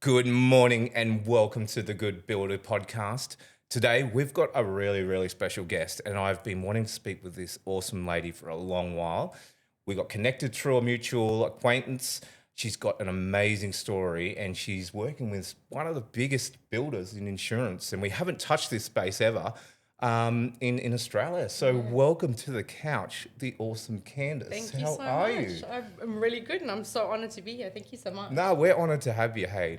Good morning and welcome to the Good Builder podcast. Today we've got a really, really special guest, and I've been wanting to speak with this awesome lady for a long while. We got connected through a mutual acquaintance. She's got an amazing story, and she's working with one of the biggest builders in insurance, and we haven't touched this space ever in Australia. So welcome to the couch, the awesome Candace. Thank you How so are much. you? I'm really good, and I'm so honoured to be here. Thank you so much. No, we're honoured to have you. Hey,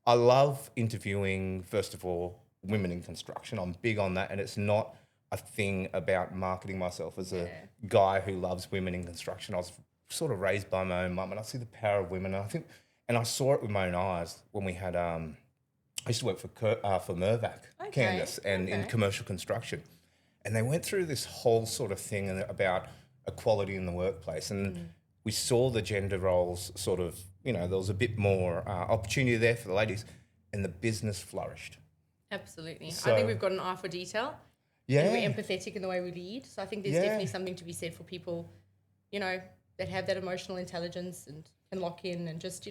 I love interviewing, first of all, women in construction. I'm big on that, and it's not a thing about marketing myself as a guy who loves women in construction. I was sort of raised by my own mum, and I see the power of women. And I saw it with my own eyes when we had. I used to work for Mirvac, Candice, and in commercial construction, and they went through this whole sort of thing about equality in the workplace, and we saw the gender roles sort of, there was a bit more opportunity there for the ladies, and the business flourished. Absolutely. So- I think we've got an eye for detail. Yeah. And we're empathetic in the way we lead. So I think there's definitely something to be said for people, that have that emotional intelligence and can lock in and just,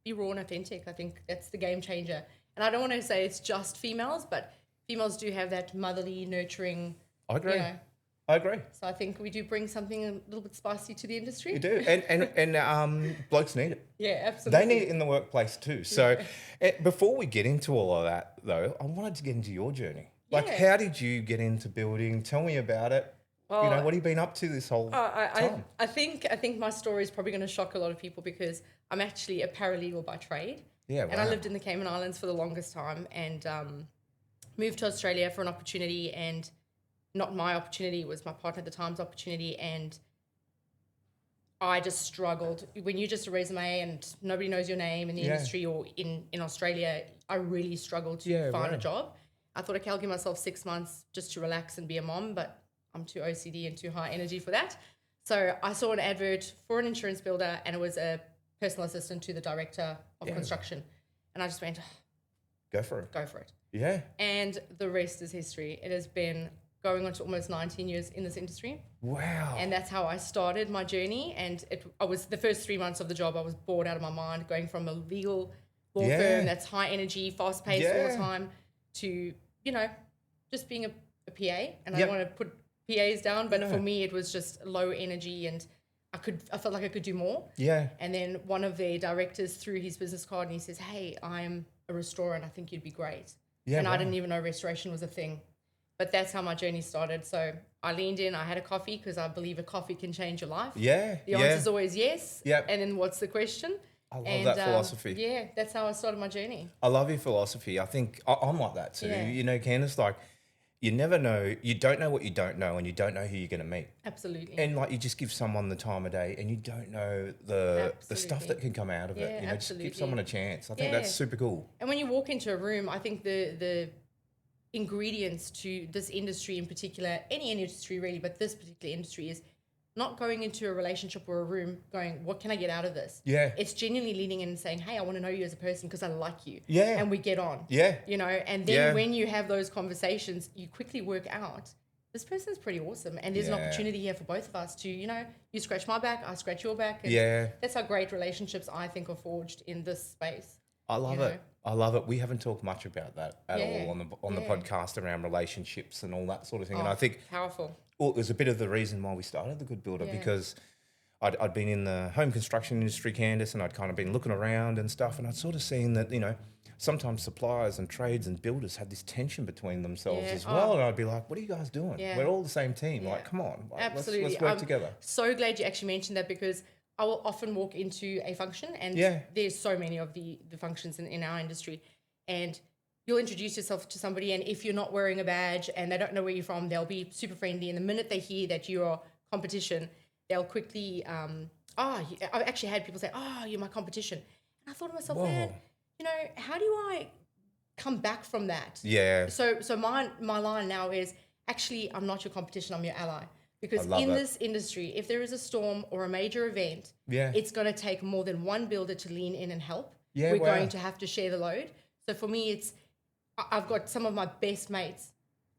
be raw and authentic. I think that's the game changer. And I don't want to say it's just females, but females do have that motherly, nurturing. I agree. You know, I agree. So I think we do bring something a little bit spicy to the industry. You do, and blokes need it. Yeah, absolutely. They need it in the workplace too. So, before we get into all of that, though, I wanted to get into your journey. Like, how did you get into building? Tell me about it. Well, what have you been up to this whole time? I think my story is probably going to shock a lot of people because I'm actually a paralegal by trade. Yeah, And I lived in the Cayman Islands for the longest time and moved to Australia for an opportunity, and not my opportunity, it was my partner at the time's opportunity, and I just struggled. When you're just a resume and nobody knows your name in the industry or in Australia, I really struggled to find a job. I thought, okay, I'll give myself 6 months just to relax and be a mom, but I'm too OCD and too high energy for that. So I saw an advert for an insurance builder, and it was a personal assistant to the director of construction. And I just went, Go for it. go for it. Yeah. And the rest is history. It has been going on to almost 19 years in this industry. Wow. And that's how I started my journey. And I was the first 3 months of the job, I was bored out of my mind, going from a legal law firm that's high energy, fast paced all the time to, just being a PA. And I don't want to put PAs down, but for me, it was just low energy, and I felt like I could do more. Yeah. And then one of their directors threw his business card and he says, hey, I'm a restorer and I think you'd be great. Yeah. And I didn't even know restoration was a thing. But that's how my journey started. So I leaned in, I had a coffee because I believe a coffee can change your life. Yeah. The answer is always yes. Yep. And then what's the question? I love that philosophy. Yeah, that's how I started my journey. I love your philosophy. I think I'm like that too. Yeah. Candace, you never know, you don't know what you don't know, and you don't know who you're going to meet. Absolutely. And you just give someone the time of day, and you don't know the stuff that can come out of it. Just give someone a chance. I think that's super cool. And when you walk into a room, I think the ingredients to this industry in particular, any industry really, but this particular industry is not going into a relationship or a room going, what can I get out of this? Yeah. It's genuinely leaning in and saying, hey, I want to know you as a person because I like you. Yeah. And we get on. Yeah. And then when you have those conversations, you quickly work out, this person's pretty awesome. And there's an opportunity here for both of us to, you scratch my back, I scratch your back. And that's how great relationships, I think, are forged in this space. I love it. I love it. We haven't talked much about that at all on the podcast around relationships and all that sort of thing. And I think powerful. Well, it was a bit of the reason why we started The Good Builder because I'd been in the home construction industry, Candace, and I'd kind of been looking around and stuff, and I'd sort of seen that, sometimes suppliers and trades and builders had this tension between themselves as well. And I'd be like, what are you guys doing? Yeah. We're all the same team. Like, come on. Absolutely. Let's work together. So glad you actually mentioned that because I will often walk into a function and there's so many of the functions in our industry, and you'll introduce yourself to somebody, and if you're not wearing a badge and they don't know where you're from, they'll be super friendly. And the minute they hear that you're competition, they'll quickly, I've actually had people say, oh, you're my competition. And I thought to myself, man, how do I come back from that? Yeah. So my line now is, actually, I'm not your competition, I'm your ally. Because this industry, if there is a storm or a major event, it's going to take more than one builder to lean in and help. We're going to have to share the load. So for me, I've got some of my best mates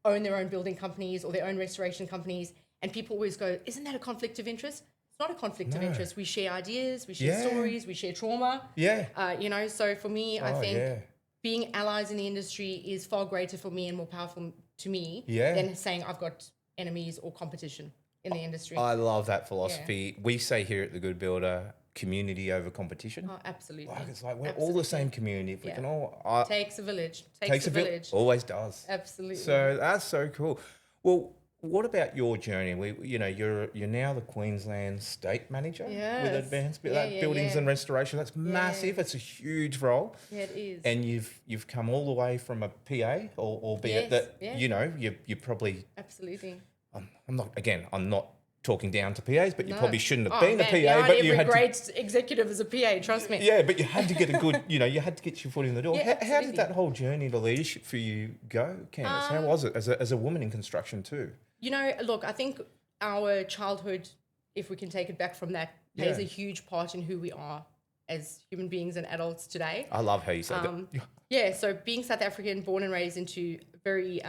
own their own building companies or their own restoration companies, and people always go, isn't that a conflict of interest? it's not a conflict of No. interest. We share ideas, we share Yeah. stories, we share trauma. Yeah. You know, so for me, I Oh, think yeah. being allies in the industry is far greater for me and more powerful to me Yeah. than saying I've got enemies or competition in the industry. I love that philosophy. We say here at The Good Builder, community over competition. Oh, absolutely. Like, it's like we're all the same community. If we Yeah. can all... Takes a village. takes a village. Always does. Absolutely. So that's so cool. Well, what about your journey? You're now the Queensland State Manager with Yes. advanced Yeah, buildings yeah. and restoration. That's massive. It's a huge role. Yeah, it is. And you've come all the way from a PA, albeit Yes, that yeah. you probably... Absolutely. I'm not talking down to PAs, but you No. probably shouldn't have Oh, been man, a PA. behind But you every had great executive is a PA, trust me. yeah, but you had to get a good, you had to get your foot in the door. Yeah, How did absolutely. that whole journey to leadership for you go, Candice? How was it as a woman in construction too? You know, look, I think our childhood, if we can take it back from that, plays Yeah. a huge part in who we are as human beings and adults today. I love how you say that. Yeah, so being South African, born and raised into a very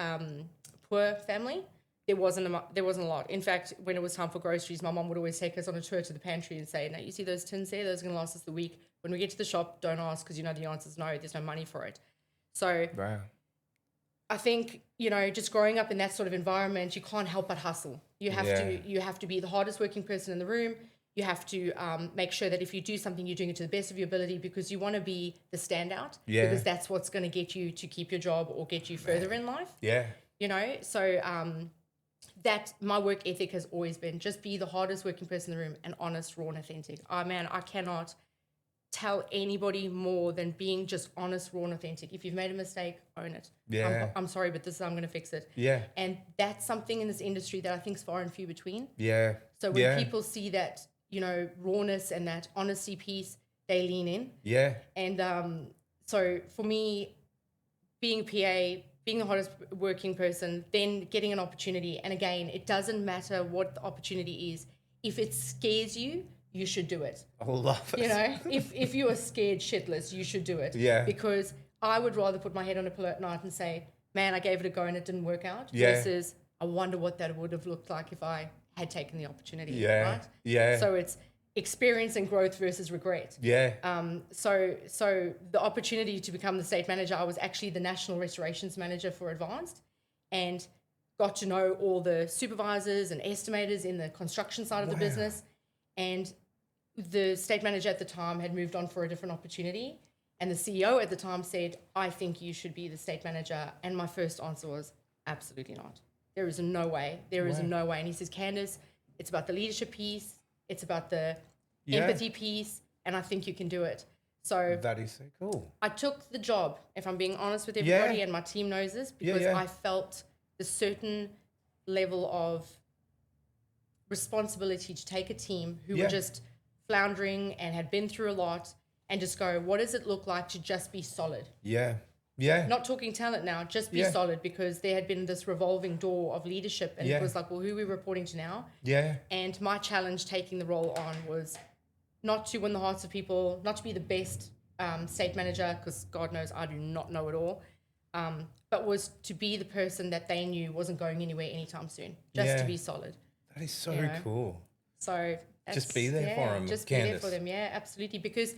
poor family, there wasn't a lot. In fact, when it was time for groceries, my mom would always take us on a tour to the pantry and say, "Now you see those tins there? Those are going to last us the week. When we get to the shop, don't ask because you know the answer's no. There's no money for it." So Wow. I think, just growing up in that sort of environment, you can't help but hustle. You have to be the hardest working person in the room. You have to make sure that if you do something, you're doing it to the best of your ability because you want to be the standout. Yeah. Because that's what's going to get you to keep your job or get you further in life. Yeah. So that my work ethic has always been just be the hardest working person in the room and honest, raw and authentic. I cannot tell anybody more than being just honest, raw and authentic. If you've made a mistake, own it. Yeah. I'm sorry, but this is how I'm going to fix it. Yeah. And that's something in this industry that I think is far and few between. Yeah. So when people see that, rawness and that honesty piece, they lean in. Yeah. And so for me, being a PA, being the hardest working person, then getting an opportunity. And again, it doesn't matter what the opportunity is. If it scares you, you should do it. I love it. If you are scared shitless, you should do it. Yeah. Because I would rather put my head on a pillow at night and say, man, I gave it a go and it didn't work out. Yeah. Versus, I wonder what that would have looked like if I had taken the opportunity. Yeah. Right? Yeah. So it's experience and growth versus regret. Yeah. So the opportunity to become the state manager, I was actually the national restorations manager for Advanced and got to know all the supervisors and estimators in the construction side of the business. And the state manager at the time had moved on for a different opportunity. And the CEO at the time said, I think you should be the state manager. And my first answer was, absolutely not. There is no way. There is no way. And he says, Candace, it's about the leadership piece. It's about the empathy piece. And I think you can do it. So that is so cool. I took the job, if I'm being honest with everybody, and my team knows this, because I felt the certain level of responsibility to take a team who were just floundering and had been through a lot and just go, what does it look like to just be solid? Yeah. Yeah. Not talking talent now, just be solid, because there had been this revolving door of leadership and it was like, well, who are we reporting to now? Yeah. And my challenge taking the role on was not to win the hearts of people, not to be the best state manager, because God knows I do not know it all, but was to be the person that they knew wasn't going anywhere anytime soon, just to be solid. That is so cool. So just be there for them, just Candice. be there for them, absolutely. Because,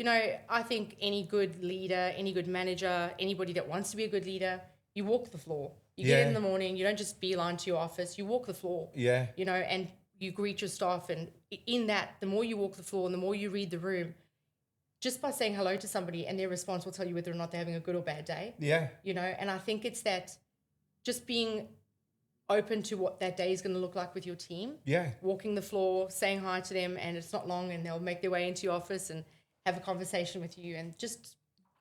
I think any good leader, any good manager, anybody that wants to be a good leader, you walk the floor. You get in the morning, you don't just beeline to your office, you walk the floor. Yeah. And you greet your staff, and in that, the more you walk the floor and the more you read the room, just by saying hello to somebody and their response will tell you whether or not they're having a good or bad day. Yeah. And I think it's that just being open to what that day is going to look like with your team. Yeah. Walking the floor, saying hi to them, and it's not long and they'll make their way into your office and have a conversation with you, and just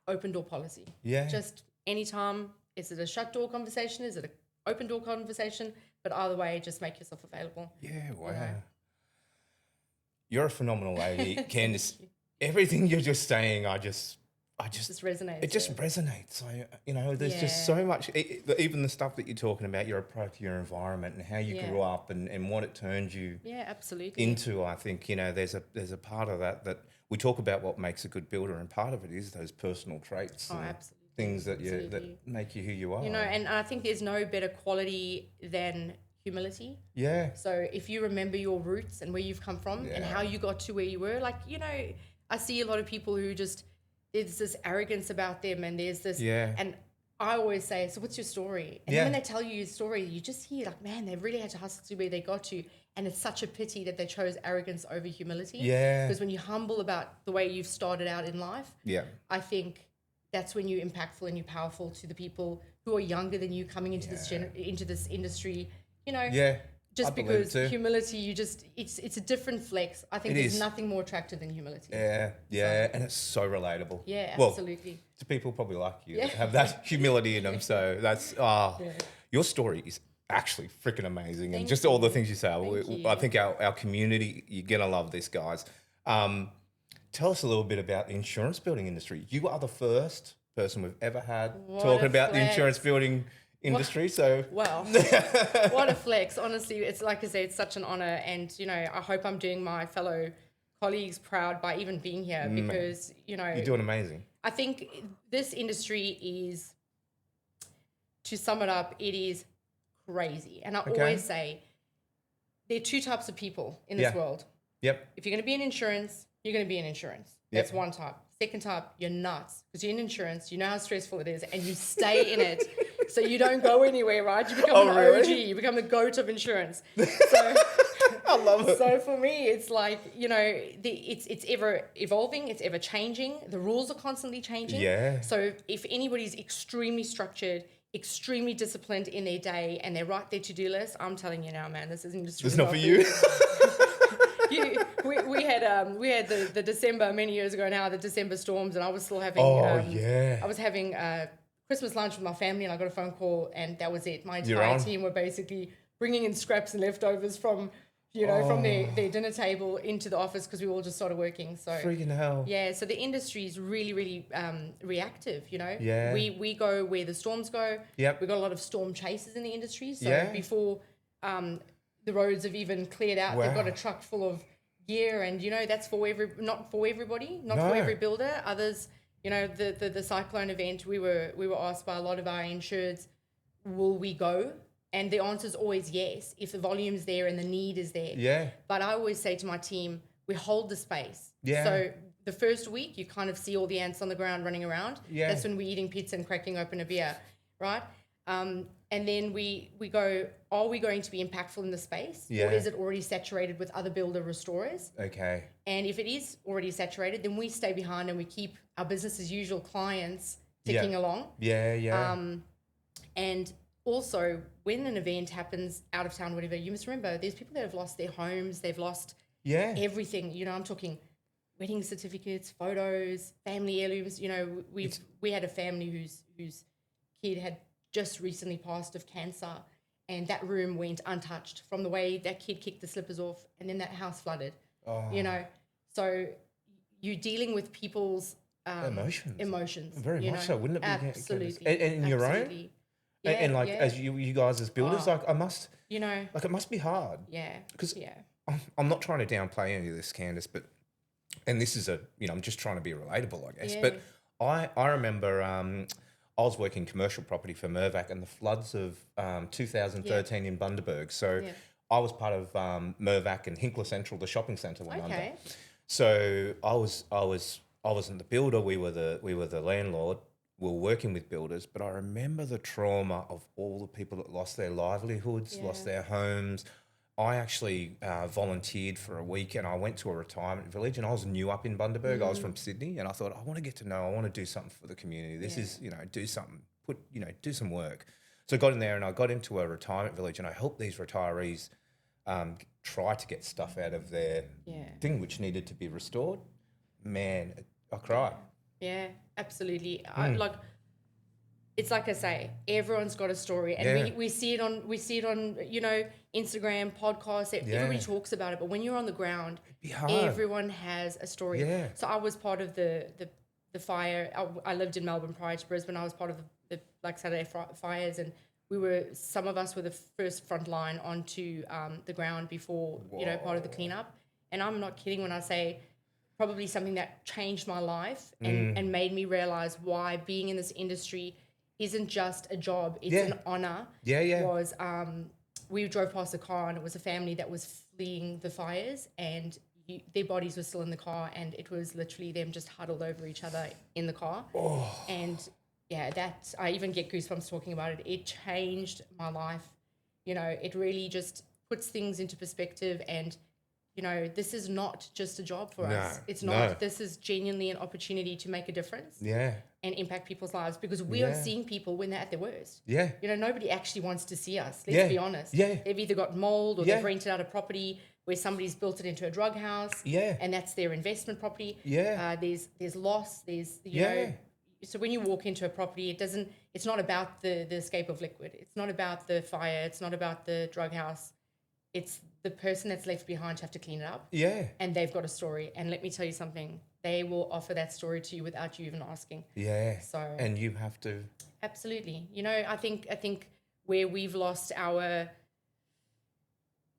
open door policy. Yeah. Just anytime, is it a shut door conversation? Is it an open door conversation? But either way, just make yourself available. Yeah, wow. You're a phenomenal lady, Candice. Everything you're just saying, I just resonates. It just resonates. There's just so much, even the stuff that you're talking about, your approach to your environment and how you grew up and what it turned you absolutely into. I think, there's a part of that we talk about what makes a good builder, and part of it is those personal traits. Oh, and absolutely. Things that that make you who you are. And I think there's no better quality than humility. Yeah. So if you remember your roots and where you've come from and how you got to where you were, like, you know, I see a lot of people who just, there's this arrogance about them and there's this, and I always say, so what's your story? And then when they tell you your story, you just hear like, man, they really had to hustle to where they got to. And it's such a pity that they chose arrogance over humility. Yeah. Because when you're humble about the way you've started out in life, I think that's when you're impactful and you're powerful to the people who are younger than you coming into this into this industry. You know, just because humility, you just it's a different flex. I think there's nothing more attractive than humility. Yeah, and it's so relatable. Yeah, absolutely. Well, to people probably like you that have that humility in them. So that's your story is actually freaking amazing, and just all the things you say. I think our community, you're gonna love this, guys. Tell us a little bit about the insurance building industry. You are the first person we've ever had talking about the insurance building industry. So well, what a flex. Honestly, it's like I say, it's such an honor, and you know, I hope I'm doing my fellow colleagues proud by even being here, because you know, you're doing amazing. I think this industry is, to sum it up, it is crazy. And I always say there are two types of people in this world. If you're going to be in insurance, you're going to be in insurance. That's one type. Second type, you're nuts, because you're in insurance, you know how stressful it is, and you stay in it, so you don't go anywhere, right? You become an OG, you become the GOAT of insurance. So, I love it. So for me, it's like, you know, it's ever evolving, it's ever changing. The rules are constantly changing. Yeah. So if anybody's extremely structured, extremely disciplined in their day, and they write their to-do list, I'm telling you now, man, this isn't just. It's not for you. We had the December many years ago now, the December storms, and I was still having I was having Christmas lunch with my family, and I got a phone call, and that was it. My entire team were basically bringing in scraps and leftovers from from their dinner table into the office, because we all just started working. So freaking hell. Yeah, so the industry is really, really reactive, you know. Yeah. We go where the storms go. Yep. We've got a lot of storm chasers in the industry. So before the roads have even cleared out, they've got a truck full of gear, and you know, that's not for everybody, not for every builder. Others, you know, the cyclone event, we were asked by a lot of our insureds, will we go? And the answer is always yes, if the volume's there and the need is there. Yeah. But I always say to my team, we hold the space. Yeah. So the first week, you kind of see all the ants on the ground running around. Yeah. That's when we're eating pizza and cracking open a beer, right? And then we go, are we going to be impactful in the space? Yeah. Or is it already saturated with other builder restorers? Okay. And if it is already saturated, then we stay behind and we keep our business as usual clients ticking along. Yeah. And also, when an event happens out of town, whatever, you must remember there's people that have lost their homes, they've lost everything. You know, I'm talking wedding certificates, photos, family heirlooms. You know, we had a family whose kid had just recently passed of cancer, and that room went untouched from the way that kid kicked the slippers off, and then that house flooded. You know, so you're dealing with people's emotions. Very much so, wouldn't it be? Absolutely. And your own. Yeah, and like as you guys as builders, like I must, you know, like it must be hard. Yeah. Because I'm not trying to downplay any of this, Candace, but and this is I'm just trying to be relatable, I guess. Yeah. But I remember I was working commercial property for Mirvac, and the floods of 2013 in Bundaberg. So I was part of Mirvac and Hinkler Central, the shopping centre, went under. So I wasn't the builder. We were the landlord. We were working with builders, but I remember the trauma of all the people that lost their livelihoods, lost their homes. I actually volunteered for a week, and I went to a retirement village, and I was new up in Bundaberg. I was from Sydney, and I thought, I want to get to know, I want to do something for the community. This is, do something, do some work. So I got in there, and I got into a retirement village, and I helped these retirees try to get stuff out of their thing, which needed to be restored. Man, I cried. Yeah, absolutely. It's like I say, everyone's got a story, and we see it on Instagram, podcasts. Everybody talks about it, but when you're on the ground, everyone has a story. Yeah. So I was part of the fire. I lived in Melbourne prior to Brisbane. I was part of the Black Saturday fires, and some of us were the first front line onto the ground before part of the cleanup. And I'm not kidding when I say, probably something that changed my life and made me realize why being we drove past a car and it was a family that was fleeing the fires, and their bodies were still in the car, and it was literally them just huddled over each other in the car. And yeah, that I even get goosebumps talking about it. It changed my life. You know, it really just puts things into perspective, and you know, this is not just a job for us. It's not. No. This is genuinely an opportunity to make a difference. Yeah. And impact people's lives, because we are seeing people when they're at their worst. Yeah. You know, nobody actually wants to see us. Let's be honest. Yeah. They've either got mold or they've rented out a property where somebody's built it into a drug house. Yeah. And that's their investment property. Yeah. There's loss. There's, you know, so when you walk into a property, it's not about the escape of liquid. It's not about the fire. It's not about the drug house. It's the person that's left behind to have to clean it up. Yeah. And they've got a story. And let me tell you something, they will offer that story to you without you even asking. Yeah. So and you have to. Absolutely. You know, I think where we've lost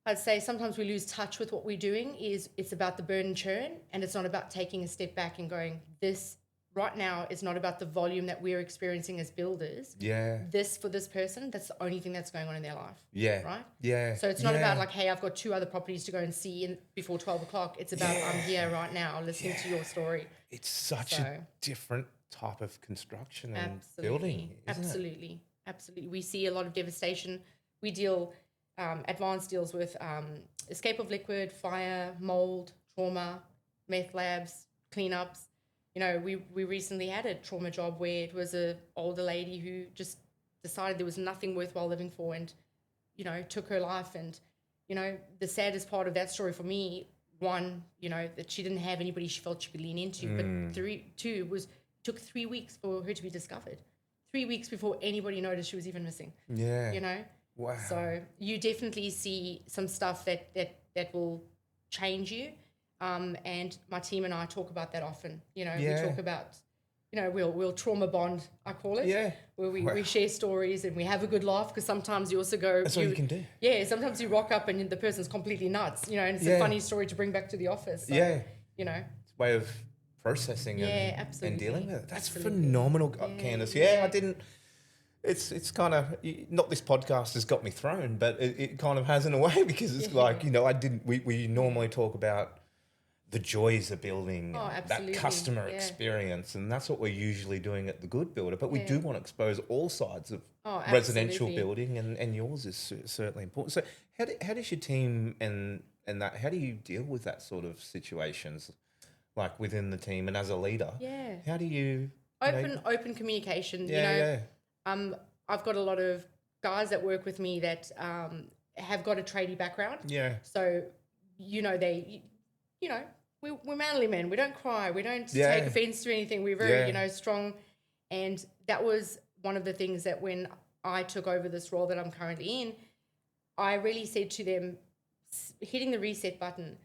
I'd say sometimes we lose touch with what we're doing is it's about the burn and churn, and it's not about taking a step back and going, this right now is not about the volume that we're experiencing as builders. Yeah. This for this person, that's the only thing that's going on in their life. Yeah. Right? Yeah. So it's not about like, hey, I've got 2 other properties to go and see before 12 o'clock. It's about I'm here right now listening to your story. It's such a different type of construction and building, isn't it? Absolutely. We see a lot of devastation. We deal, advanced deals with escape of liquid, fire, mold, trauma, meth labs, cleanups. You know, we recently had a trauma job where it was a older lady who just decided there was nothing worthwhile living for, and, you know, took her life. And, you know, the saddest part of that story for me, one, you know, that she didn't have anybody she felt she could lean into, but two was took 3 weeks for her to be discovered. 3 weeks before anybody noticed she was even missing. Yeah. You know? Wow. So you definitely see some stuff that will change you. And my team and I talk about that often. You know, we talk about, you know, we'll trauma bond, I call it. Yeah. Where we share stories and we have a good laugh, because sometimes you also go. That's all you can do. Yeah, sometimes you rock up and the person's completely nuts, you know, and it's a funny story to bring back to the office. So, you know. It's a way of processing and absolutely. dealing with it. That's Absolutely. phenomenal, Candice. I didn't. It's kind of not this podcast has got me thrown, but it kind of has in a way, because it's like, you know, we normally talk about the joys of building, that customer experience, and that's what we're usually doing at the Good Builder. But we do want to expose all sides of residential building, and yours is certainly important. So how does your team and that, how do you deal with that sort of situations, like within the team and as a leader? Yeah. How do you open communication? I've got a lot of guys that work with me that have got a tradie background. Yeah. So, you know, we're manly men. We don't cry. We don't take offense to anything. We're very, you know, strong. And that was one of the things that when I took over this role that I'm currently in, I really said to them, hitting the reset button,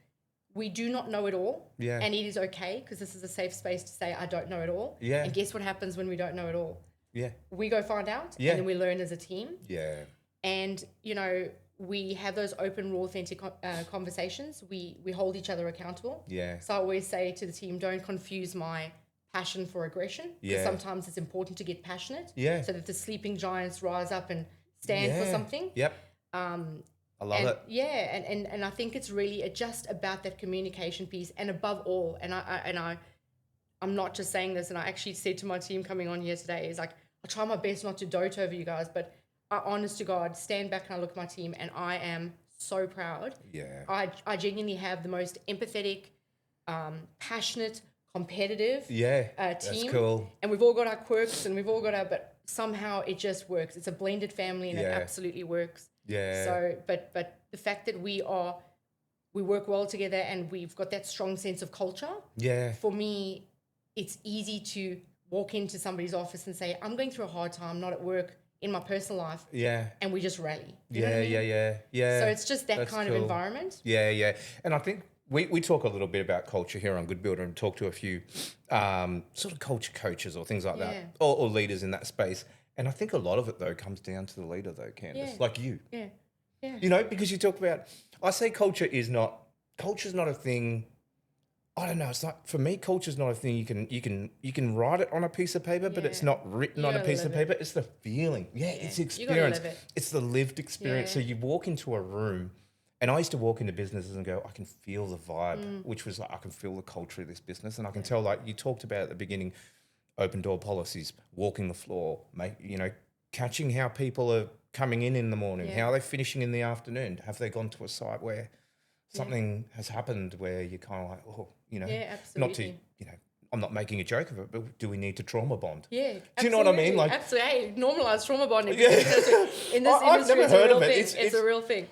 we do not know it all. Yeah. And it is okay, because this is a safe space to say, I don't know it all. Yeah. And guess what happens when we don't know it all? Yeah. We go find out, and then we learn as a team. Yeah. And, you know, we have those open, raw, authentic conversations. We hold each other accountable. Yeah. So I always say to the team, don't confuse my passion for aggression. Because sometimes it's important to get passionate. Yeah. So that the sleeping giants rise up and stand for something. Yep. I love it. Yeah, and I think it's really just about that communication piece, and above all, I'm not just saying this, and I actually said to my team coming on here today, is like, I try my best not to dote over you guys, but I honest to God stand back and I look at my team and I am so proud. Yeah. I genuinely have the most empathetic, passionate, competitive team. That's cool. And we've all got our quirks and we've all got but somehow it just works. It's a blended family and it absolutely works. Yeah. So, but the fact that we work well together and we've got that strong sense of culture. Yeah. For me, it's easy to walk into somebody's office and say, I'm going through a hard time, not at work, in my personal life. Yeah. And we just rally. You know what I mean? Yeah. So it's just that kind of environment. Yeah, yeah. And I think we talk a little bit about culture here on Good Builder, and talk to a few sort of culture coaches or things like that, or leaders in that space. And I think a lot of it, though, comes down to the leader, though, Candice, like you. Yeah. Yeah. You know, because you talk about, I say culture's not a thing I don't know. It's like, for me, culture's not a thing you can write it on a piece of paper, but it's Yeah. not written You on a gotta piece of live paper. It's the feeling. Yeah, it's the You gotta experience. live it. It's the lived experience. So Yeah. you walk into a room, and I used to walk into businesses and go, I can feel the vibe, which was like, I can feel the culture of this business, and I can tell, like you talked about at the beginning, open door policies, walking the floor, catching how people are coming in the morning, Yeah. how are they finishing in the afternoon? Have they gone to a site where something has happened where you're kind of like, Yeah, not to, absolutely. I'm not making a joke of it, but do we need to trauma bond? Yeah, Do you know what I mean? absolutely, Like, absolutely. Hey, normalize trauma bonding. yeah. In this I've industry, never it's a heard real of it. thing. It's a real thing.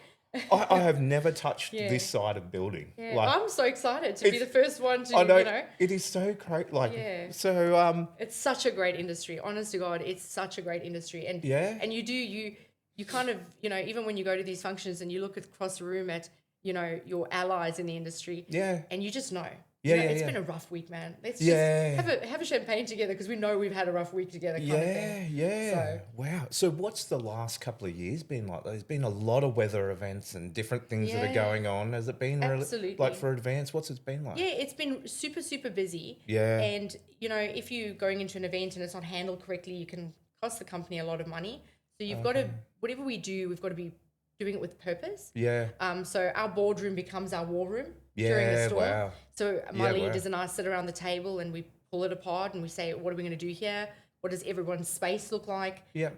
I have never touched Yeah. this side of building. Yeah, Like, I'm so excited to be the first one to, I know, it is so great. Like, Yeah. so, It's such a great industry. Honest to God, it's such a great industry. And Yeah. and you kind of, even when you go to these functions and you look across the room at, your allies in the industry. Yeah. And you just know. Yeah, It's yeah. been a rough week, man. Let's Yeah. just have a champagne together because we know we've had a rough week together kind of thing. Yeah. So- Wow. So what's the last couple of years been like? There's been a lot of weather events and different things that are Yeah. going on. Has it been really, Absolutely. like, for Advance? What's it been like? Yeah, it's been super, super busy. Yeah. And, if you're going into an event and it's not handled correctly, you can cost the company a lot of money. So you've got to, whatever we do, we've got to be doing it with purpose. Yeah. So our boardroom becomes our war room during a Yeah. storm. Wow. So my Yeah, leaders wow. and I sit around the table and we pull it apart and we say, what are we going to do here? What does everyone's space look like? Yeah.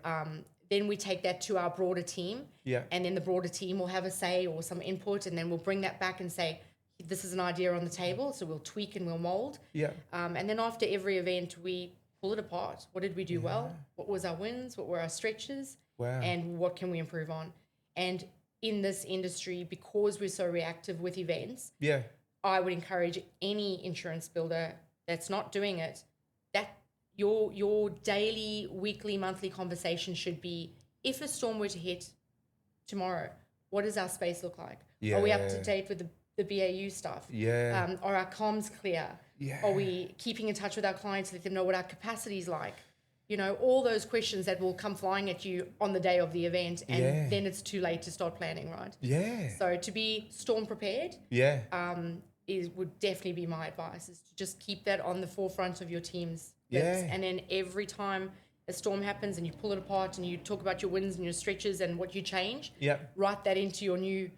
Then we take that to our broader team. Yeah. And then the broader team will have a say or some input, and then we'll bring that back and say, this is an idea on the table. So we'll tweak and we'll mold. Yeah. And then after every event, we pull it apart. What did we do well? What was our wins? What were our stretches? Wow. And what can we improve on? And in this industry, because we're so reactive with events, Yeah. I would encourage any insurance builder that's not doing it, that your daily, weekly, monthly conversation should be, if a storm were to hit tomorrow, what does our space look like? Are we up to Yeah. date with the BAU stuff? Yeah. Are our comms clear? Yeah. Are we keeping in touch with our clients to let them know what our capacity is like? All those questions that will come flying at you on the day of the event, and Yeah. then it's too late to start planning, right? Yeah. So to be storm prepared Yeah. would definitely be my advice, is to just keep that on the forefront of your team's lips. Yeah. And then every time a storm happens and you pull it apart and you talk about your wins and your stretches and what you change, Yeah. write that into your new,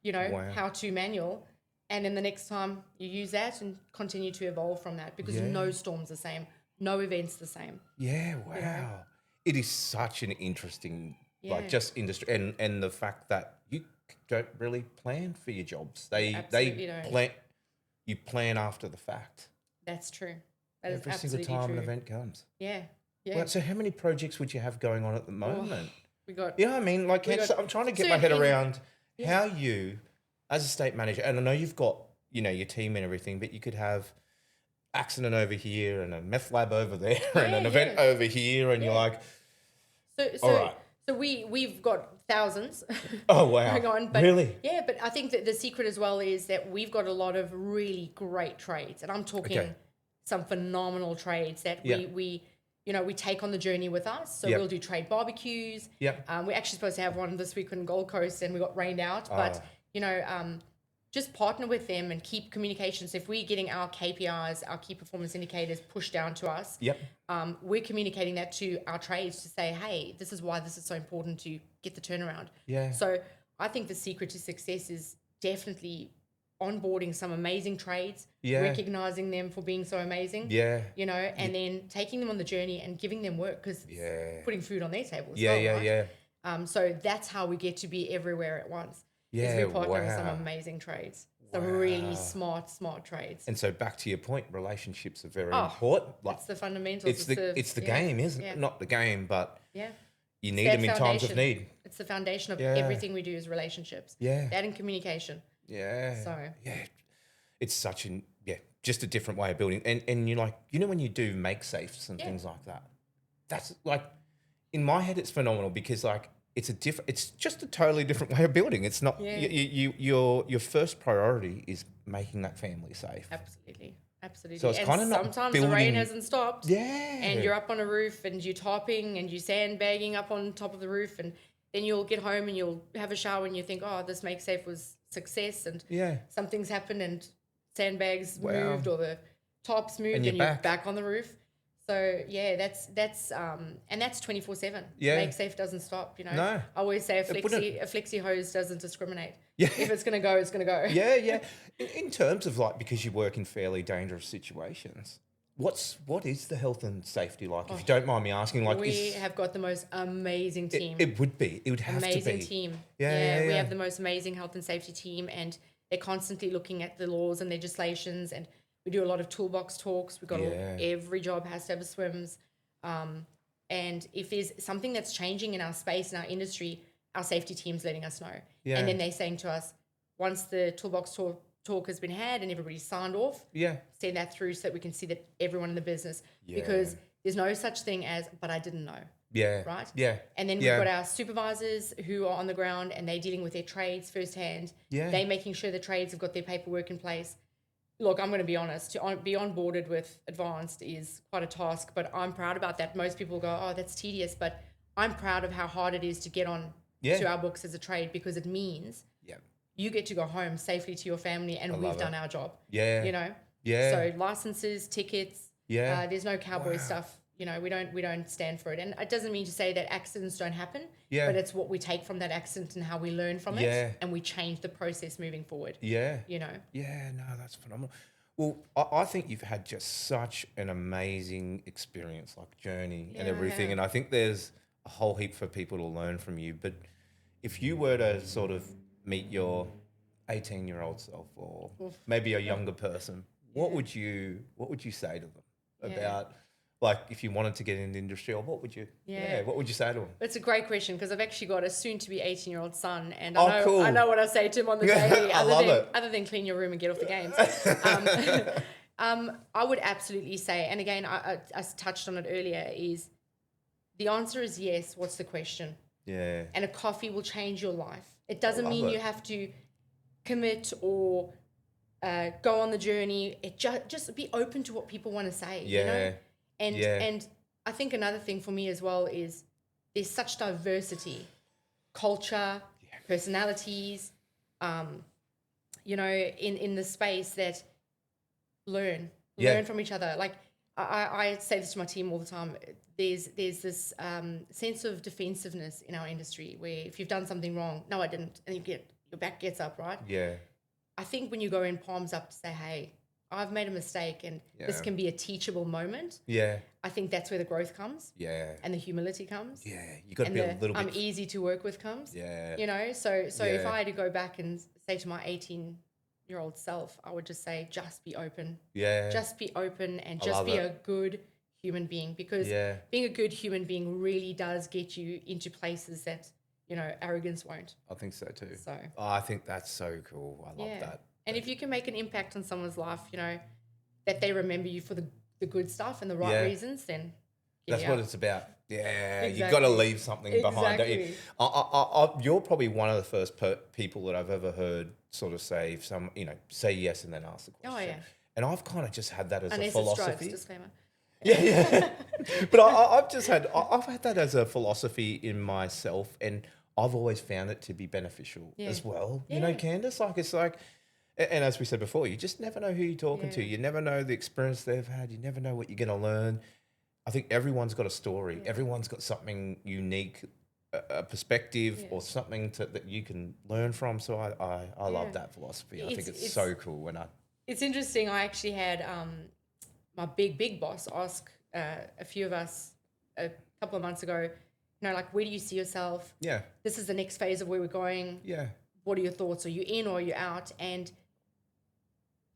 Wow. how-to manual. And then the next time you use that and continue to evolve from that, because Yeah. no storm's the same. No event's the same. Yeah, wow. It is such an interesting, Yeah. just industry, and the fact that you don't really plan for your jobs. Absolutely don't. You plan after the fact. That's true. That is Every single absolutely time true. an event comes. Yeah. Yeah. Well, so how many projects would you have going on at the moment? We got You know what I mean? Like, We got- I'm trying to get so my head in- around how you, as a state manager, and I know you've got, your team and everything, but you could have accident over here and a meth lab over there and an event yeah. over here, and you're like, So All right. so we've got thousands oh, wow. going on. But Really? Yeah, but I think that the secret as well is that we've got a lot of really great trades. And I'm talking Okay. some phenomenal trades that Yeah. we take on the journey with us. So Yep. we'll do trade barbecues. Yep. We're actually supposed to have one this week on Gold Coast and we got rained out. But, Ah. just partner with them and keep communications. If we're getting our KPIs, our key performance indicators pushed down to us, Yep. we're communicating that to our trades to say, hey, this is why this is so important to get the turnaround. Yeah. So I think the secret to success is definitely onboarding some amazing trades, Yeah. recognizing them for being so amazing, Yeah. and then taking them on the journey and giving them work, because Yeah. putting food on their table as Yeah, well, yeah, right? yeah. So that's how we get to be everywhere at once. Yeah, is we partner with some wow. amazing trades, some really smart trades. And so back to your point, relationships are very Oh, important. Like, That's the fundamentals. it's the yeah, game, isn't yeah. it? Not the game, but Yeah. you need That them in times of foundation. need. It's the foundation of Yeah. everything we do is relationships. Yeah. That and communication. Yeah. So- yeah, it's such just a different way of building. And you're like, when you do make safes and Yeah. things like that, that's like, in my head, it's phenomenal because like it's just a totally different way of building. It's not Yeah. your first priority is making that family safe. Absolutely. Absolutely. So it's and kinda not sometimes the rain building- hasn't stopped. Yeah. And you're up on a roof and you're tarping and you're sandbagging up on top of the roof, and then you'll get home and you'll have a shower and you think, oh, this make safe was success, and Yeah. something's happened and sandbags moved or the tops moved, and you're back on the roof. So yeah, that's and that's 24/7. Yeah. Make safe doesn't stop. You know, No. I always say a flexi hose doesn't discriminate. Yeah. If it's gonna go, it's gonna go. Yeah. In terms of like, because you work in fairly dangerous situations, what is the health and safety like? If you don't mind me asking, like, we have got the most amazing team. It would be. It would have to be. Amazing team. Yeah. We have the most amazing health and safety team, and they're constantly looking at the laws and legislations, and we do a lot of toolbox talks. We've got every job has to have a swims. And if there's something that's changing in our space, in our industry, our safety team's letting us know. Yeah. And then they're saying to us, once the toolbox talk has been had and everybody's signed off, send that through so that we can see that everyone in the business, because there's no such thing as, but I didn't know. Yeah. Right? Yeah. And then we've got our supervisors who are on the ground and they're dealing with their trades firsthand. Yeah. They're making sure the trades have got their paperwork in place. Look, I'm going to be honest, to be onboarded with Advanced is quite a task, but I'm proud about that. Most people go, oh, that's tedious, but I'm proud of how hard it is to get on to our books as a trade, because it means you get to go home safely to your family and we've done our job. Yeah. You know? Yeah. So licenses, tickets, there's no cowboy stuff. You know, we don't stand for it. And it doesn't mean to say that accidents don't happen, but it's what we take from that accident and how we learn from it, and we change the process moving forward. Yeah. You know? Yeah, no, that's phenomenal. Well, I think you've had just such an amazing experience, like journey and everything. And I think there's a whole heap for people to learn from you. But if you were to sort of meet your 18-year-old self or maybe a younger person, what would you say to them about, like, if you wanted to get into industry, or what would you what would you say to them? It's a great question, because I've actually got a soon-to-be 18-year-old son, and I know what I say to him on the daily, other than clean your room and get off the games. I would absolutely say, and again, I touched on it earlier, is the answer is yes. What's the question? Yeah. And a coffee will change your life. It doesn't mean you have to commit or go on the journey. It just be open to what people want to say. You know? And I think another thing for me as well is there's such diversity, culture, personalities, you know, in the space, that learn from each other. Like I say this to my team all the time. There's this sense of defensiveness in our industry where if you've done something wrong, no, I didn't, and your back gets up, right? Yeah. I think when you go in palms up to say, hey, I've made a mistake and this can be a teachable moment. Yeah. I think that's where the growth comes. Yeah. And the humility comes. Yeah. You got to be a little bit. I'm easy to work with comes. Yeah. You know, so if I had to go back and say to my 18-year-old self, I would just say, just be open. Yeah. Just be open and just be a good human being, because being a good human being really does get you into places that, you know, arrogance won't. I think so too. So I think that's so cool. I love that. And if you can make an impact on someone's life, you know, that they remember you for the good stuff and the right reasons, then that's what it's about. Yeah, exactly. You've got to leave something behind, don't you? You're probably one of the first people that I've ever heard sort of say say yes and then ask the question. Oh, yeah. And I've kind of just had that as a philosophy. Disclaimer. Yeah. But I've had that as a philosophy in myself, and I've always found it to be beneficial as well. Yeah. You know, Candace, like it's like, and as we said before, you just never know who you're talking to. You never know the experience they've had. You never know what you're going to learn. I think everyone's got a story. Yeah. Everyone's got something unique, a perspective or something that you can learn from. So I love that philosophy. I think it's so cool. It's interesting. I actually had my big boss ask a few of us a couple of months ago, you know, like, where do you see yourself? Yeah. This is the next phase of where we're going. Yeah. What are your thoughts? Are you in or are you out? And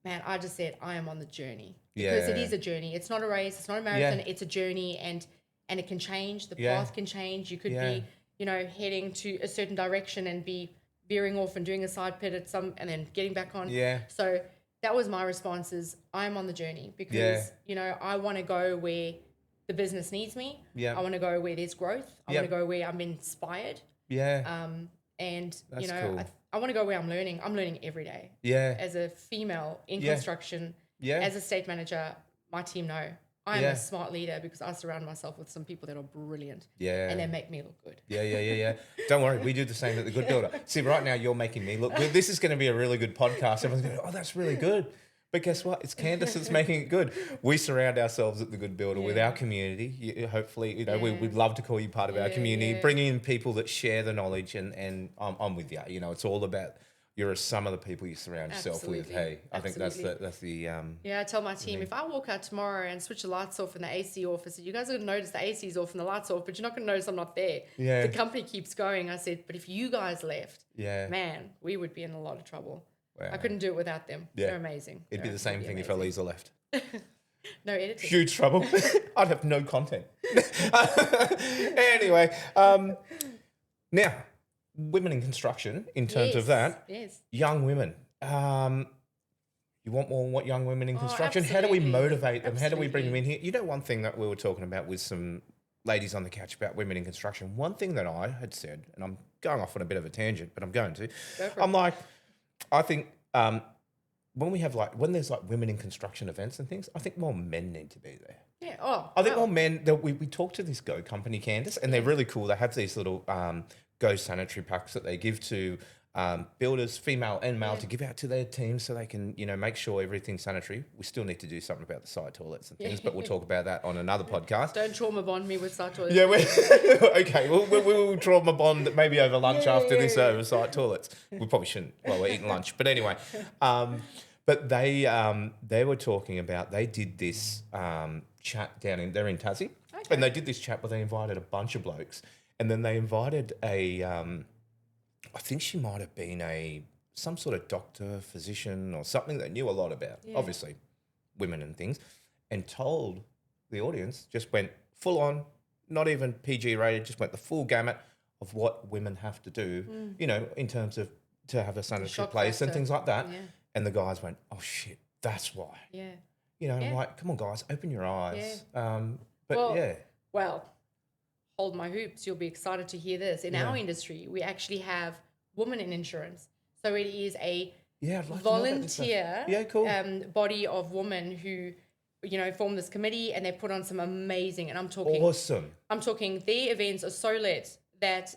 man, I just said, I am on the journey. Because it is a journey. It's not a race. It's not a marathon. It's a journey, and it can change. The path can change. You could be, you know, heading to a certain direction and be veering off and doing a side pit at and then getting back on. Yeah. So that was my response, is I'm on the journey, because, you know, I want to go where the business needs me. Yeah. I want to go where there's growth. I want to go where I'm inspired. Yeah. And that's, you know, cool. I want to go where I'm learning. I'm learning every day. Yeah. As a female in construction, as a state manager, my team know I'm a smart leader because I surround myself with some people that are brilliant. Yeah. And they make me look good. Yeah. Don't worry. We do the same at the Good Builder. See, right now you're making me look good. This is going to be a really good podcast. Everyone's going, oh, that's really good. But guess what? It's Candace that's making it good. We surround ourselves at the Good Builder with our community. Hopefully, we'd love to call you part of our community, bringing in people that share the knowledge. And I'm with you. It's all about you're a sum of the people you surround yourself with. Hey, I think that's the. I tell my team, if I walk out tomorrow and switch the lights off and the AC off, I said, you guys are going to notice the AC's off and the lights off, but you're not going to notice I'm not there. Yeah. The company keeps going. I said, but if you guys left, Yeah. man, we would be in a lot of trouble. Wow. I couldn't do it without them. Yeah. They're amazing. It'd be the same thing if Eliza left. No editing. Huge trouble. I'd have no content. Anyway, now, women in construction, in terms of that, young women. You want more what young women in construction? How do we motivate them? How do we bring them in here? One thing that we were talking about with some ladies on the couch about women in construction, one thing that I had said, and I'm going off on a bit of a tangent, but I'm going to. I'm like, I think when there's women in construction events and things, I think more men need to be there. Yeah. Oh, I think more men. We talked to this Go company, Candice, and they're really cool. They have these little Go sanitary packs that they give to builders, female and male, to give out to their teams so they can, make sure everything's sanitary. We still need to do something about the side toilets and things, but we'll talk about that on another podcast. Don't trauma bond me with side toilets. Yeah, okay. We'll trauma bond maybe over lunch after this over side toilets. We probably shouldn't while we're eating lunch, but anyway. But they were talking about, they did this chat they're in Tassie, and they did this chat where they invited a bunch of blokes, and then they invited I think she might have been some sort of doctor, physician or something that knew a lot about, obviously, women and things, and told the audience, just went full on, not even PG rated, just went the full gamut of what women have to do, in terms of to have a sanitary place and things like that. Yeah. And the guys went, oh, shit, that's why. Yeah. I'm like, come on, guys, open your eyes. Yeah. Well, hold my hoops. You'll be excited to hear this. In our industry, we actually have women in insurance. So it is a volunteer body of women who, form this committee, and they put on some amazing, and I'm talking awesome. I'm talking their events are so lit that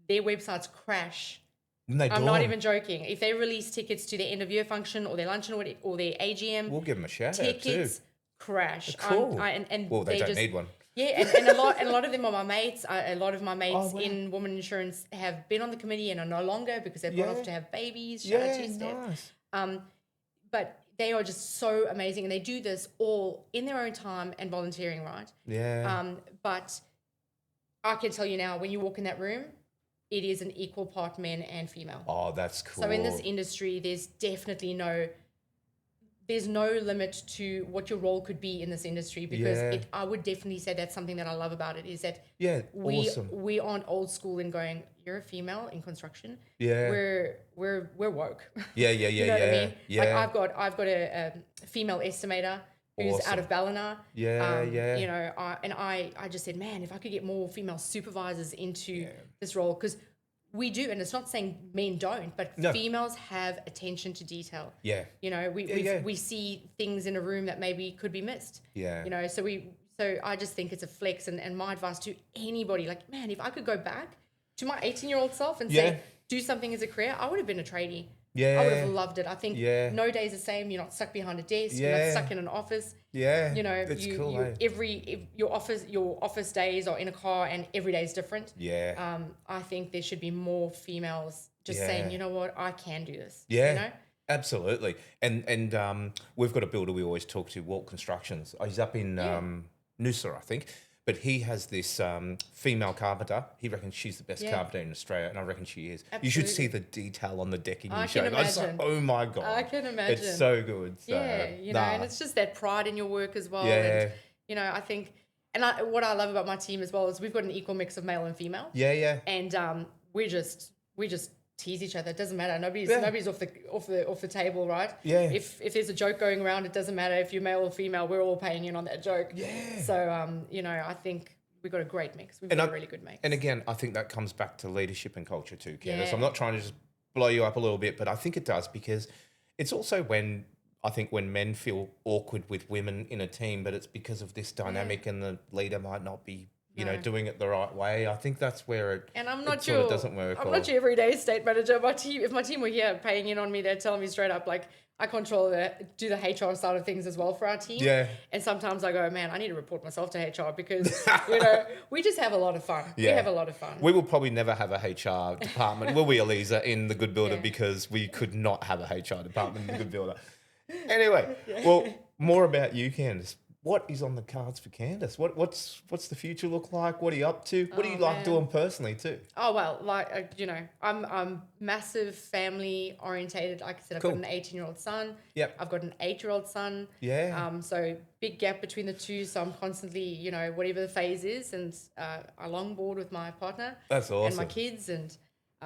their websites crash. I'm not even joking. If they release tickets to their end of year function or their luncheon or their AGM, we'll give them a shout out too. Tickets crash. Cool. They don't need one. Yeah, and a lot of them are my mates. A lot of my mates in women insurance have been on the committee and are no longer because they've gone off to have babies. Nice. But they are just so amazing, and they do this all in their own time and volunteering, right? Yeah. But I can tell you now, when you walk in that room, it is an equal part men and female. Oh, that's cool. So in this industry, there's definitely there's no limit to what your role could be in this industry, because I would definitely say that's something that I love about it, is that we aren't old school in going, you're a female in construction. Yeah. We're woke. Yeah. You know what I mean? Yeah. Like I've got a female estimator who's out of Ballina. I just said, man, if I could get more female supervisors into this role, because we do, and it's not saying men don't, but females have attention to detail. Yeah. We see things in a room that maybe could be missed. Yeah. So I just think it's a flex, and my advice to anybody, like, man, if I could go back to my 18-year-old self and say, do something as a career, I would have been a tradie. Yeah. I would have loved it. I think no day's the same. You're not stuck behind a desk. You're not stuck in an office. Yeah. That's cool. Your office days are in a car, and every day is different. Yeah. I think there should be more females just saying, you know what, I can do this. Yeah. Absolutely. And we've got a builder we always talk to, Walt Constructions. He's up in Noosa, I think. But he has this female carpenter. He reckons she's the best carpenter in Australia, and I reckon she is. Absolutely. You should see the detail on the decking he's showing. I was like, oh my God. I can imagine. It's so good. So, and it's just that pride in your work as well. Yeah. And, I think, what I love about my team as well is we've got an equal mix of male and female. Yeah. And we just tease each other. It doesn't matter. Nobody's off the table, right? Yeah. If there's a joke going around, it doesn't matter if you're male or female. We're all paying in on that joke. Yeah. So I think we've got a great mix. We've got a really good mix. And again, I think that comes back to leadership and culture too, Candace. I'm not trying to just blow you up a little bit, but I think it does, because it's also when men feel awkward with women in a team, but it's because of this dynamic and the leader might not be No. doing it the right way. I think that's where it, And I'm it not sort your, of doesn't work. I'm not your everyday state manager. If my team were here paying in on me, they'd tell me straight up, like, I do the HR side of things as well for our team. Yeah. And sometimes I go, man, I need to report myself to HR because, we just have a lot of fun. Yeah. We have a lot of fun. We will probably never have a HR department, will we, Eliza, in the Good Builder, Yeah. because we could not have a HR department in the Good Builder. Anyway, well, more about you, Candice. What is on the cards for Candice? What's the future look like? What are you up to? What do you like doing personally too? Oh, well, I'm massive family orientated. Like I said, I've Cool. got an 18-year-old son. Yep. I've got an 8-year-old son. Yeah. So big gap between the two. So I'm constantly, whatever the phase is, and I longboard with my partner. That's awesome. And my kids, and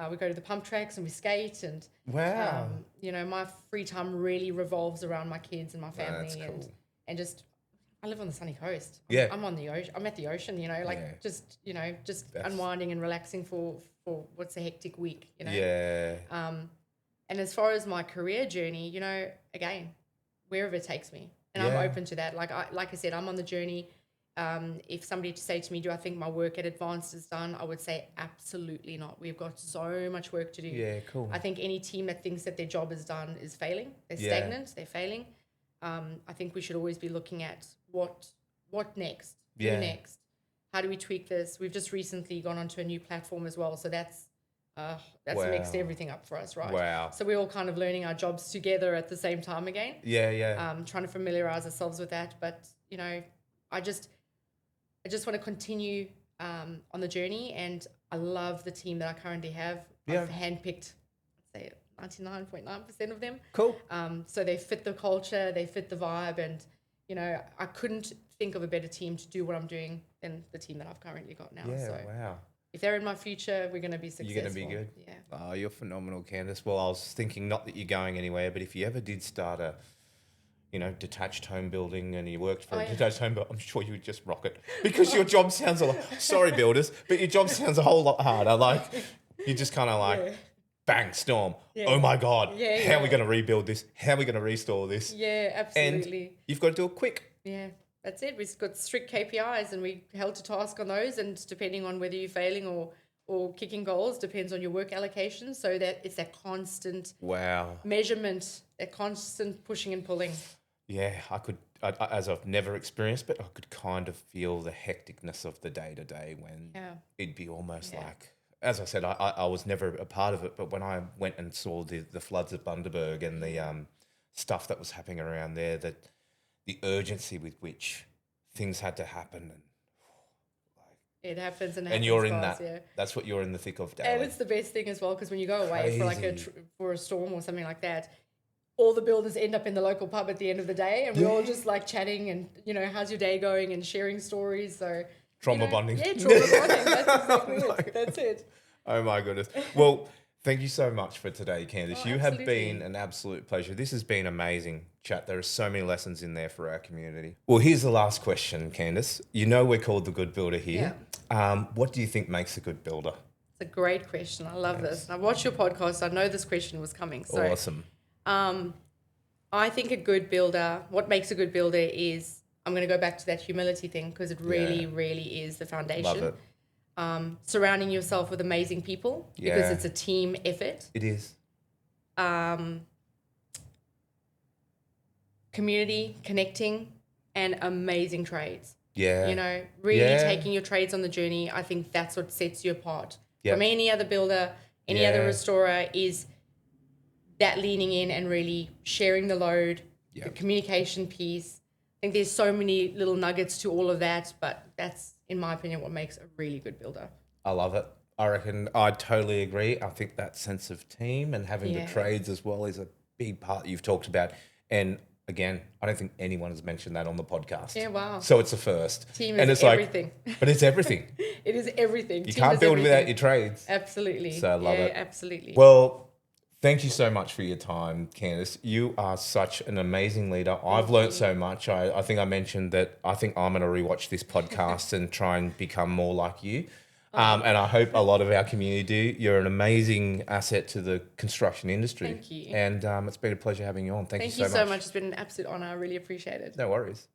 we go to the pump tracks and we skate, and Wow. my free time really revolves around my kids and my family. That's cool. and just I live on the sunny coast. Yeah. I'm on the ocean. I'm at the ocean, Yeah. just That's- unwinding and relaxing for what's a hectic week, Yeah. And as far as my career journey, again, wherever it takes me, and Yeah. I'm open to that. Like I said, I'm on the journey. If somebody to say to me, do I think my work at Advanced is done? I would say absolutely not. We've got so much work to do. Yeah, cool. I think any team that thinks that their job is done is failing. They're Yeah. stagnant. They're failing. I think we should always be looking at what next, Yeah. who next, how do we tweak this? We've just recently gone onto a new platform as well, so that's mixed Wow. everything up for us, right? Wow. So we're all kind of learning our jobs together at the same time again. Yeah. Trying to familiarize ourselves with that, but I just want to continue on the journey, and I love the team that I currently have. Yeah. I've handpicked, I'd say 99.9% of them. Cool. So they fit the culture, they fit the vibe, and I couldn't think of a better team to do what I'm doing than the team that I've currently got now. Yeah. So Wow. if they're in my future, we're going to be successful. You're going to be good. Yeah. Oh, you're phenomenal, Candice. Well, I was thinking, not that you're going anywhere, but if you ever did start a, detached home building, and you worked for a detached home builder, I'm sure you would just rock it, because your job sounds a lot, sorry builders, but your job sounds a whole lot harder. Like, you just kind of like, bang, storm. Yeah. Oh my God. How are we Yeah. going to rebuild this? How are we going to restore this? Yeah, absolutely. And you've got to do it quick. Yeah, that's it. We've got strict KPIs, and we held to task on those, and depending on whether you're failing or kicking goals depends on your work allocation, so that it's that constant Wow. measurement, that constant pushing and pulling. Yeah, as I've never experienced, but I could kind of feel the hecticness of the day to day when Yeah. it'd be almost Yeah. like, as I said, I was never a part of it, but when I went and saw the floods at Bundaberg and the stuff that was happening around there, that the urgency with which things had to happen, and It happens and you're in fast, that. yeah. That's what you're in the thick of And daily. it's the best thing as well, because when you go away for like Crazy. for a storm or something like that, all the builders end up in the local pub at the end of the day, and we're all just like chatting and how's your day going, and sharing stories. So Trauma bonding. Yeah, trauma bonding. That's exactly it. That's it. Oh my goodness. Well, thank you so much for today, Candice. Oh, you have absolutely. been an absolute pleasure. This has been amazing chat. There are so many lessons in there for our community. Well, here's the last question, Candice. We're called the Good Builder here. What do you think makes a good builder? It's a great question. I love this. And I've watched your podcast. I know this question was coming. So Awesome. I think a good builder, what makes a good builder is, I'm going to go back to that humility thing, because it really, really is the foundation. Love it. Surrounding yourself with amazing people, because Yeah. it's a team effort. It is. Community, connecting, and amazing trades. Yeah. Really Yeah. taking your trades on the journey. I think that's what sets you apart Yep. from any other builder, any other Yeah. restorer, is that leaning in and really sharing the load, the Yep. communication piece. I think there's so many little nuggets to all of that, but that's, in my opinion, what makes a really good builder. I love it. I reckon I totally agree. I think that sense of team and having Yeah. the trades as well is a big part that you've talked about. And again, I don't think anyone has mentioned that on the podcast. Yeah, wow. So it's a first. Team and is it's everything. But it's everything. It is everything. You Team can't is build everything. without your trades. Absolutely. So I love it. Absolutely. Well, thank you so much for your time, Candice. You are such an amazing leader. I've learned so much. I think I mentioned that I think I'm going to rewatch this podcast and try and become more like you. And I hope a lot of our community do. You're an amazing asset to the construction industry. Thank you. And it's been a pleasure having you on. Thank you Thank so you so much. much. It's been an absolute honor. I really appreciate it. No worries.